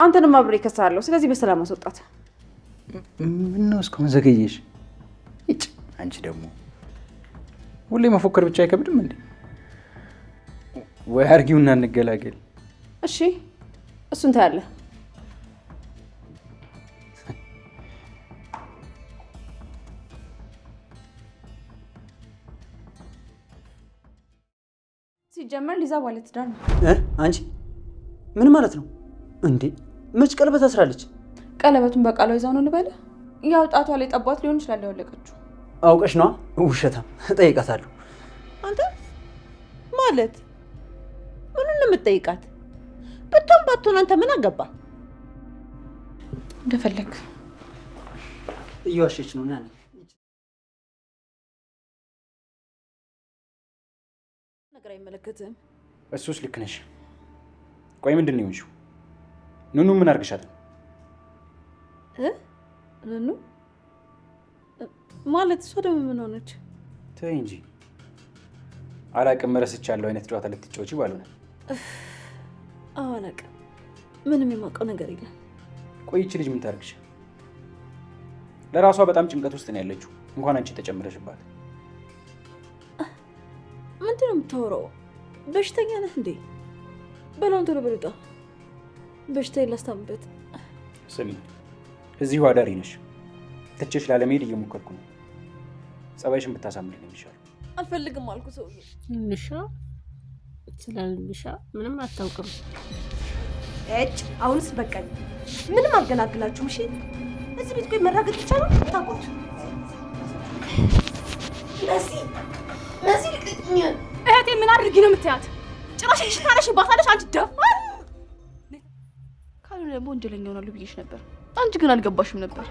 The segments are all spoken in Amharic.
አንተንም አብሬ ከሳለሁ። ስለዚህ በሰላም አስወጣት። ምን ነው እስካሁን ዘገየሽ? እጭ አንቺ ደግሞ ሁሌ መፎከር ብቻ አይከብድም እንዴ? ወይ አርጊውና እንገላገል። እሺ እሱን ታያለህ። ሲጀመር ሊዛ ባለትዳር ነው። አንቺ ምን ማለት ነው እንዴ? መች ቀለበት አስራለች? ቀለበቱን በቃሏ ይዛው ነው ልበለ? ያው ጣቷ ላይ ጠቧት ሊሆን ይችላል ያወለቀችው። አውቀሽ ነዋ። ውሸታም። እጠይቃታለሁ። አንተ ማለት ምኑን ነው የምትጠይቃት? ብትሆን ባትሆን አንተ ምን አገባ? እንደፈለግ እየዋሸች ነው። ናኒ ነገር አይመለከትም። እሱስ ልክ ነሽ። ቆይ ምንድን ነው የሆንሽው? ኑኑ ምን አድርግሻት? ኑኑ ማለት እሷ ደግሞ ምን ሆነች? ተይ እንጂ አላቅም። ረስቻለሁ አይነት ጨዋታ ልትጫወቺ ባልሆነ። አላቅም። ምንም የማውቀው ነገር የለም። ቆይቺ ልጅ ምን ታርግሽ? ለራሷ በጣም ጭንቀት ውስጥ ነው ያለችው። እንኳን አንቺ ተጨምረሽባት። ምንድን ነው የምታወራው? በሽተኛ ነህ እንዴ? በላውን ቶሎ በሉጣ። በሽታዬን ላስታምበት። ስሚ፣ እዚሁ አዳሪ ነሽ። ትቼሽ ላለመሄድ እየሞከርኩ ነው። ጸባይሽን ብታሳምሪ ነው የሚሻለው። አልፈልግም አልኩ ሰውዬ። ንንሻ ስለ ንንሻ ምንም አታውቅም። እጭ አሁንስ በቃኝ። ምንም አገላግላችሁም። እሺ እዚህ ቤት ቆይ መራገጥ ይቻላል? ታውቁት ለዚህ ልቅኝ። እህቴ ምን አድርጊ ነው የምትያት? ጭራሽ ልጅ ታነሽባታለሽ አንቺ ደፋር። ካልሆነ ደግሞ ወንጀለኛ ሆናለሁ ብዬሽ ነበር። አንቺ ግን አልገባሽም ነበር።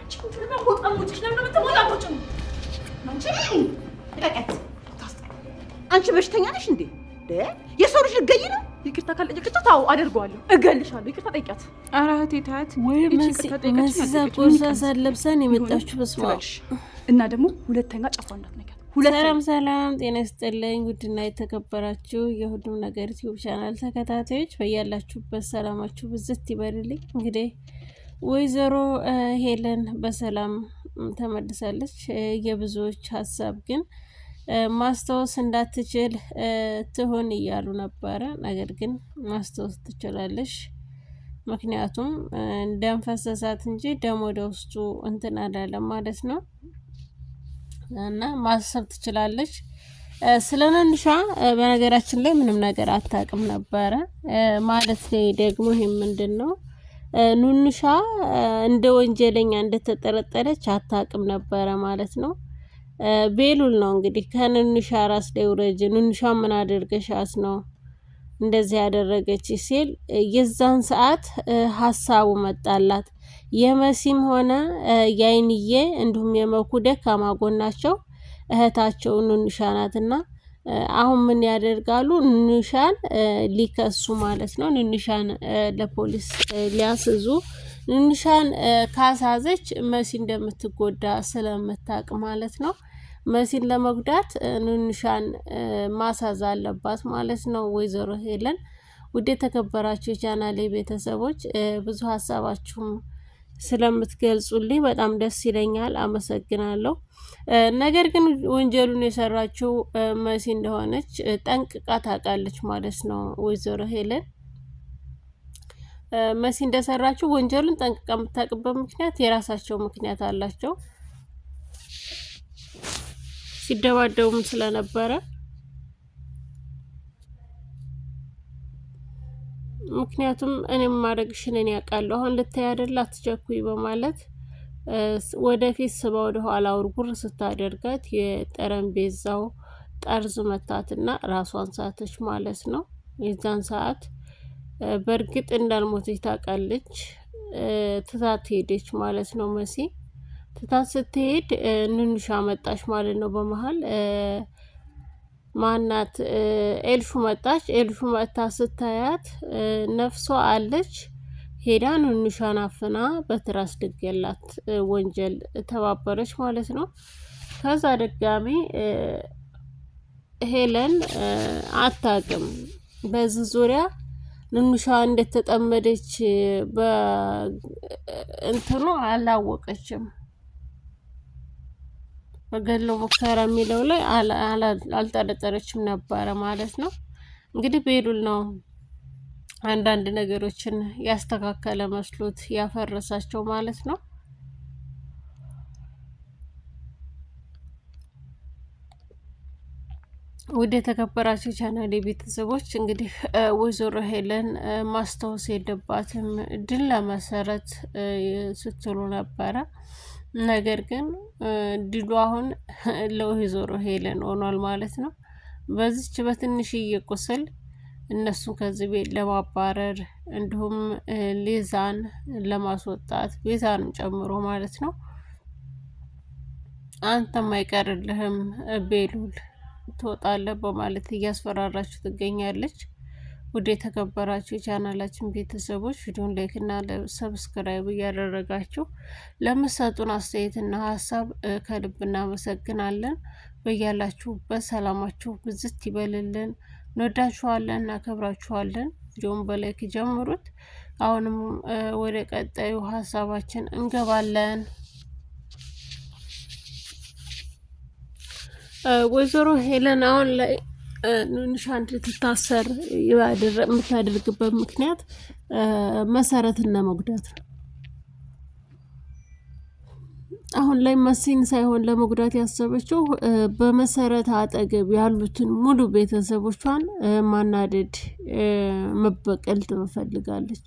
አንቺ በሽተኛ ነሽ እንዴ? የሰው ልጅ ልትገይ ነው? ይቅርታ ካልጠየቀቻት ታው አደርገዋለሁ። እገልሻለሁ። ይቅርታ ጠይቂያት። ኧረ እህቴ ታያት ወይ መሲዛ ቆርሳ ለብሰን የመጣችሁ በስማ እና ደግሞ ሁለተኛ ጫፏ እንዳትነካት። ሰላም ሰላም፣ ጤና ይስጥልኝ ውድና የተከበራችሁ የሁሉም ነገር ዩቲዩብ ቻናል ተከታታዮች በያላችሁበት ሰላማችሁ ብዝት ይበልልኝ። እንግዲህ ወይዘሮ ሄለን በሰላም ተመልሳለች። የብዙዎች ሀሳብ ግን ማስታወስ እንዳትችል ትሆን እያሉ ነበረ። ነገር ግን ማስታወስ ትችላለች። ምክንያቱም ደም ፈሰሳት እንጂ ደም ወደ ውስጡ እንትን አላለም ማለት ነው። እና ማሰብ ትችላለች። ስለ ነንሻ በነገራችን ላይ ምንም ነገር አታውቅም ነበረ ማለት ላይ ደግሞ ይሄ ምንድነው ኑንሻ እንደ ወንጀለኛ እንደተጠረጠረች አታውቅም ነበረ ማለት ነው። ቤሉል ነው እንግዲህ ከነንሻ ራስ ላይ ውረጅ፣ ኑንሻ ምን አድርገሻት ነው እንደዚህ ያደረገች ሲል የዛን ሰዓት ሀሳቡ መጣላት። የመሲም ሆነ ያይንዬ እንዲሁም የመኩ ደካማ ጎናቸው እህታቸው ኑንሻ ናትና አሁን ምን ያደርጋሉ? ኑንሻን ሊከሱ ማለት ነው። ኑንሻን ለፖሊስ ሊያስዙ። ኑንሻን ካሳዘች መሲ እንደምትጎዳ ስለምታውቅ ማለት ነው። መሲን ለመጉዳት ኑንሻን ማሳዝ አለባት ማለት ነው ወይዘሮ ሄለን። ውድ የተከበራችሁ የቻናሌ ቤተሰቦች ብዙ ሀሳባችሁም ስለምትገልጹልኝ በጣም ደስ ይለኛል። አመሰግናለሁ። ነገር ግን ወንጀሉን የሰራችው መሲ እንደሆነች ጠንቅቃ ታውቃለች ማለት ነው ወይዘሮ ሄለን። መሲ እንደሰራችው ወንጀሉን ጠንቅቃ የምታውቅበት ምክንያት የራሳቸው ምክንያት አላቸው። ሲደባደቡም ስለነበረ ምክንያቱም እኔም ማድረግሽን እኔ ያውቃለሁ፣ አሁን ልታይ አይደል አትቸኩይ በማለት ወደፊት ስባ ወደ ኋላ ውርጉር ስታደርጋት የጠረጴዛው ጠርዝ መታትና ራሷን ሳተች ማለት ነው። የዛን ሰዓት በእርግጥ እንዳልሞተች ታውቃለች። ትታት ሄደች ማለት ነው መሲ። ትታት ስትሄድ ኑንሻ መጣች ማለት ነው። በመሀል ማናት ኤልሹ መጣች። ኤልሹ መጣ ስታያት ነፍሷ አለች። ሄዳ ኑንሻን አፍና በትራስ ድገላት ወንጀል ተባበረች ማለት ነው። ከዛ ድጋሚ ሄለን አታውቅም በዚህ ዙሪያ ንንሿ እንደተጠመደች በእንትኑ አላወቀችም። በገድለ ሙከራ የሚለው ላይ አልጠረጠረችም ነበረ ማለት ነው። እንግዲህ ቤሉል ነው አንዳንድ ነገሮችን ያስተካከለ መስሎት ያፈረሳቸው ማለት ነው። ወደ ተከበራቸው ቻናል ቤተሰቦች እንግዲህ ወይዘሮ ሄለን ማስታወስ የለባትም ድል ለመሰረት ስትሉ ነበረ። ነገር ግን ድሉ አሁን ለወይዘሮ ሄለን ሆኗል ማለት ነው። በዚች በትንሽዬ ቁስል እነሱን ከዚህ ቤት ለማባረር እንዲሁም ሊዛን ለማስወጣት ቤዛንም ጨምሮ ማለት ነው። አንተም አይቀርልህም ቤሉል ትወጣለህ በማለት እያስፈራራችሁ ትገኛለች። ውድ የተከበራችሁ የቻናላችን ቤተሰቦች ቪዲዮን ላይክ እና ሰብስክራይብ እያደረጋችሁ ለምትሰጡን አስተያየትና ሀሳብ ከልብ እናመሰግናለን። በያላችሁበት ሰላማችሁ ብዝት ይበልልን። እንወዳችኋለን፣ እናከብራችኋለን። ቪዲዮን በላይክ ጀምሩት። አሁንም ወደ ቀጣዩ ሀሳባችን እንገባለን። ወይዘሮ ሄለን አሁን ላይ ንንሻ እንድትታሰር የምታደርግበት ምክንያት መሰረትን ለመጉዳት ነው። አሁን ላይ መሲን ሳይሆን ለመጉዳት ያሰበችው በመሰረት አጠገብ ያሉትን ሙሉ ቤተሰቦቿን ማናደድ፣ መበቀል ትፈልጋለች።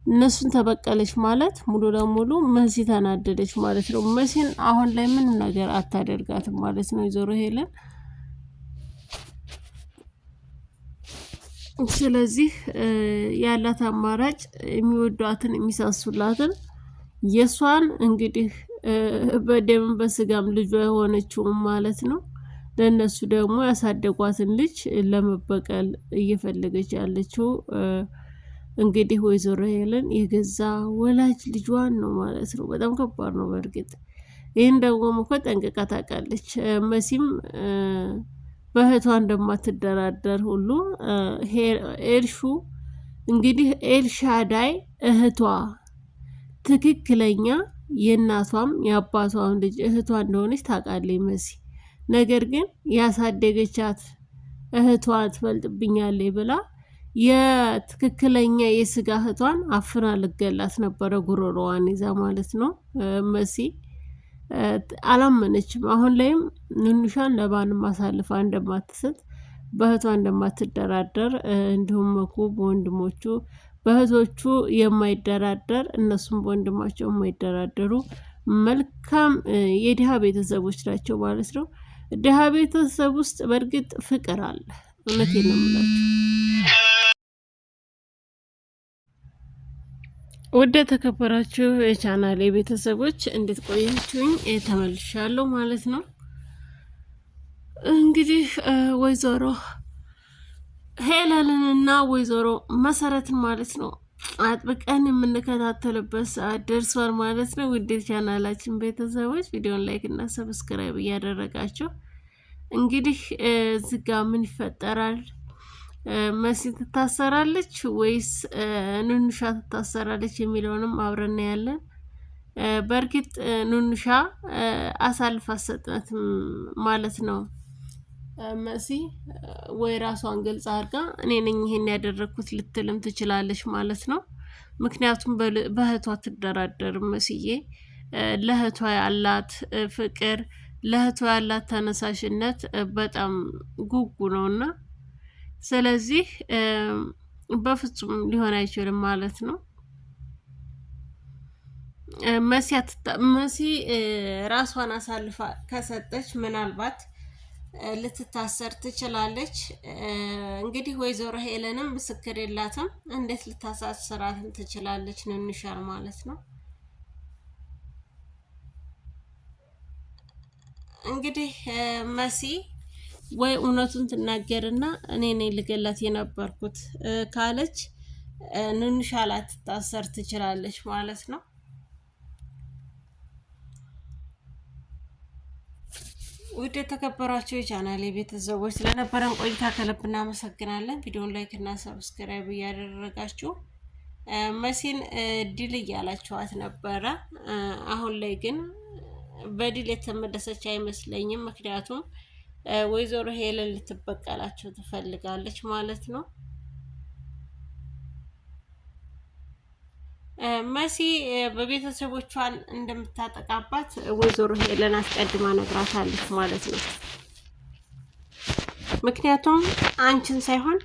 እነሱን ተበቀለች ማለት ሙሉ ለሙሉ መሲ ተናደደች ማለት ነው። መሲን አሁን ላይ ምንም ነገር አታደርጋትም ማለት ነው ወይዘሮ ሄለን። ስለዚህ ያላት አማራጭ የሚወዷትን የሚሳሱላትን የሷን እንግዲህ በደም በስጋም ልጇ የሆነችውም ማለት ነው ለነሱ ደግሞ ያሳደጓትን ልጅ ለመበቀል እየፈለገች ያለችው እንግዲህ ወይዘሮ ሄለን የገዛ ወላጅ ልጇን ነው ማለት ነው። በጣም ከባድ ነው በእርግጥ ይህን ደግሞ እኮ ጠንቅቃ ታውቃለች። መሲም በእህቷ እንደማትደራደር ሁሉ ኤልሹ እንግዲህ ኤልሻዳይ እህቷ ትክክለኛ የእናቷም የአባቷም ልጅ እህቷ እንደሆነች ታውቃለች መሲ። ነገር ግን ያሳደገቻት እህቷ ትበልጥብኛለች ብላ የትክክለኛ የስጋ እህቷን አፍና ልገላት ነበረ፣ ጉሮሮዋን ይዛ ማለት ነው። መሲ አላመነችም። አሁን ላይም ንንሿን ለማንም አሳልፋ እንደማትሰጥ በእህቷ እንደማትደራደር እንዲሁም መኩ በወንድሞቹ በእህቶቹ የማይደራደር እነሱም በወንድማቸው የማይደራደሩ መልካም የድሃ ቤተሰቦች ናቸው ማለት ነው። ድሃ ቤተሰብ ውስጥ በእርግጥ ፍቅር አለ። እውነቴን ነው የምላችሁ። ወደ ተከበራችሁ የቻናሌ ቤተሰቦች እንዴት ቆያችሁኝ? ተመልሻለሁ ማለት ነው። እንግዲህ ወይዘሮ ሄለንንና ወይዘሮ መሰረትን ማለት ነው አጥብቀን የምንከታተልበት ሰዓት ደርሷል ማለት ነው። ውድ ቻናላችን ቤተሰቦች ቪዲዮን ላይክ እና ሰብስክራይብ እያደረጋችሁ እንግዲህ እዚህ ጋ ምን ይፈጠራል? መሲ ትታሰራለች ወይስ ንንሻ ትታሰራለች የሚለውንም አብረን ያለን። በእርግጥ ንንሻ አሳልፋ አትሰጣትም ማለት ነው። መሲ ወይ ራሷን ገልጻ አድርጋ እኔ ነኝ ይሄን ያደረኩት ልትልም ትችላለች ማለት ነው። ምክንያቱም በእህቷ ትደራደርም መስዬ ለእህቷ ያላት ፍቅር ለእህቷ ያላት ተነሳሽነት በጣም ጉጉ ነውና ስለዚህ በፍጹም ሊሆን አይችልም ማለት ነው። መሲ ራሷን አሳልፋ ከሰጠች ምናልባት ልትታሰር ትችላለች። እንግዲህ ወይዘሮ ሄለንም ምስክር የላትም። እንዴት ልታሳስራትም ትችላለች? ንንሻል ማለት ነው። እንግዲህ መሲ ወይ እውነቱን ትናገርና እኔ ነኝ ልገላት የነበርኩት ካለች ንንሻ ላትታሰር ትችላለች ማለት ነው። ውድ የተከበራችሁ የቻናሌ ቤተሰቦች ስለነበረን ቆይታ ከልብ እናመሰግናለን። ቪዲዮን ላይክ እና ሰብስክራይብ እያደረጋችሁ መሲን ድል እያላችኋት ነበረ። አሁን ላይ ግን በድል የተመለሰች አይመስለኝም። ምክንያቱም ወይዘሮ ሄለን ልትበቀላቸው ትፈልጋለች ማለት ነው። መሲ በቤተሰቦቿን እንደምታጠቃባት ወይዘሮ ሄለን አስቀድማ ነግራታለች ማለት ነው። ምክንያቱም አንቺን ሳይሆን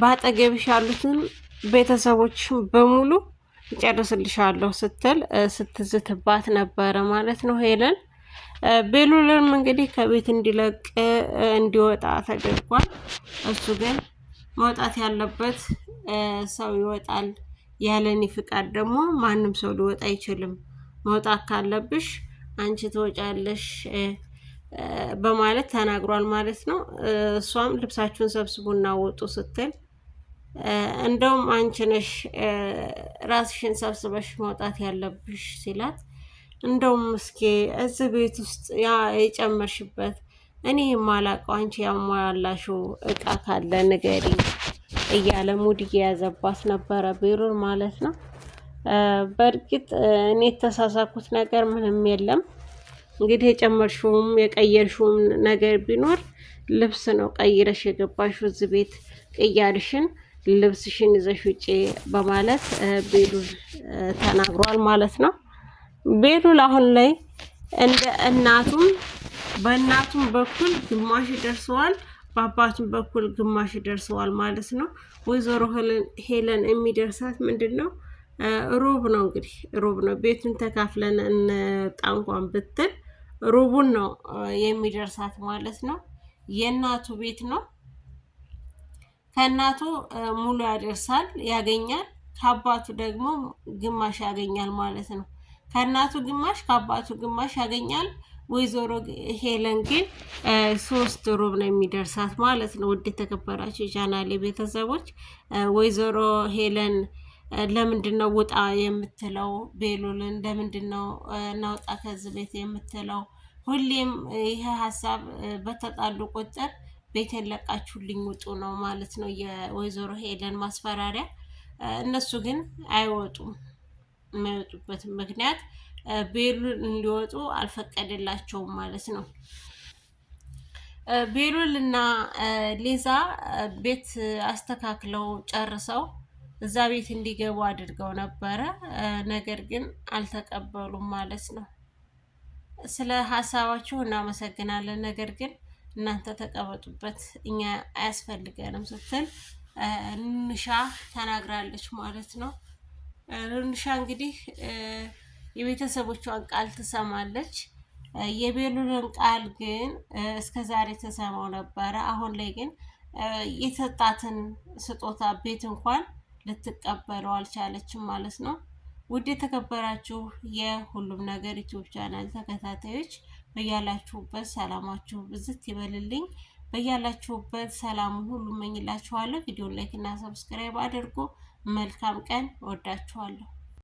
በአጠገብሽ ያሉትን ቤተሰቦችሽን በሙሉ እጨርስልሻለሁ ስትል ስትዝትባት ነበረ ማለት ነው ሄለን። ቤሉልም እንግዲህ ከቤት እንዲለቅ እንዲወጣ ተደርጓል። እሱ ግን መውጣት ያለበት ሰው ይወጣል፣ ያለኔ ፍቃድ ደግሞ ማንም ሰው ሊወጣ አይችልም፣ መውጣት ካለብሽ አንቺ ትወጫለሽ በማለት ተናግሯል ማለት ነው። እሷም ልብሳችሁን ሰብስቡና ወጡ ስትል እንደውም አንቺ ነሽ ራስሽን ሰብስበሽ መውጣት ያለብሽ ሲላት፣ እንደውም እስኪ እዚህ ቤት ውስጥ ያ የጨመርሽበት እኔ የማላውቀው አንቺ ያሟላሽው እቃ ካለ ንገሪኝ እያለ ሙድ እየያዘባት ነበረ ቤሉል ማለት ነው። በእርግጥ እኔ የተሳሳኩት ነገር ምንም የለም። እንግዲህ የጨመርሽውም የቀየርሽውም ነገር ቢኖር ልብስ ነው ቀይረሽ የገባሽው እዚህ ቤት፣ ቅያርሽን ልብስሽን ይዘሽ ውጪ በማለት ቤሉል ተናግሯል ማለት ነው። ቤሉል አሁን ላይ እንደ እናቱም በእናቱም በኩል ግማሽ ደርሰዋል፣ በአባቱም በኩል ግማሽ ደርሰዋል ማለት ነው። ወይዘሮ ሄለን የሚደርሳት ምንድን ነው? ሩብ ነው። እንግዲህ ሩብ ነው። ቤቱን ተካፍለን እንጣ እንኳን ብትል ሩቡን ነው የሚደርሳት ማለት ነው። የእናቱ ቤት ነው። ከእናቱ ሙሉ ያደርሳል ያገኛል፣ ከአባቱ ደግሞ ግማሽ ያገኛል ማለት ነው። ከእናቱ ግማሽ ከአባቱ ግማሽ ያገኛል። ወይዘሮ ሄለን ግን 3 ሩብ ነው የሚደርሳት ማለት ነው። ውድ የተከበራችሁ የቻናሌ ቤተሰቦች ወይዘሮ ሄለን ለምንድን ነው ውጣ የምትለው? ቤሉልን ለምንድን ነው እናውጣ ከዚህ ቤት የምትለው? ሁሌም ይሄ ሀሳብ በተጣሉ ቁጥር ቤቴን ለቃችሁልኝ ውጡ ነው ማለት ነው የወይዘሮ ሄለን ማስፈራሪያ። እነሱ ግን አይወጡም። የማይወጡበትም ምክንያት ቤሉል እንዲወጡ አልፈቀደላቸውም ማለት ነው። ቤሉል እና ሊዛ ቤት አስተካክለው ጨርሰው እዛ ቤት እንዲገቡ አድርገው ነበረ። ነገር ግን አልተቀበሉም ማለት ነው። ስለ ሀሳባችሁ እናመሰግናለን፣ ነገር ግን እናንተ ተቀመጡበት እኛ አያስፈልገንም ስትል ንሻ ተናግራለች ማለት ነው። ንሻ እንግዲህ የቤተሰቦቿን ቃል ትሰማለች። የቤሉልን ቃል ግን እስከ ዛሬ ተሰማው ነበረ። አሁን ላይ ግን የተሰጣትን ስጦታ ቤት እንኳን ልትቀበለው አልቻለችም ማለት ነው። ውድ የተከበራችሁ የሁሉም ነገር ዩቲዩብ ቻናል ተከታታዮች በያላችሁበት ሰላማችሁ ብዝት ይበልልኝ። በያላችሁበት ሰላም ሁሉ እመኝላችኋለሁ። ቪዲዮ ላይክ እና ሰብስክራይብ አድርጉ። መልካም ቀን። ወዳችኋለሁ።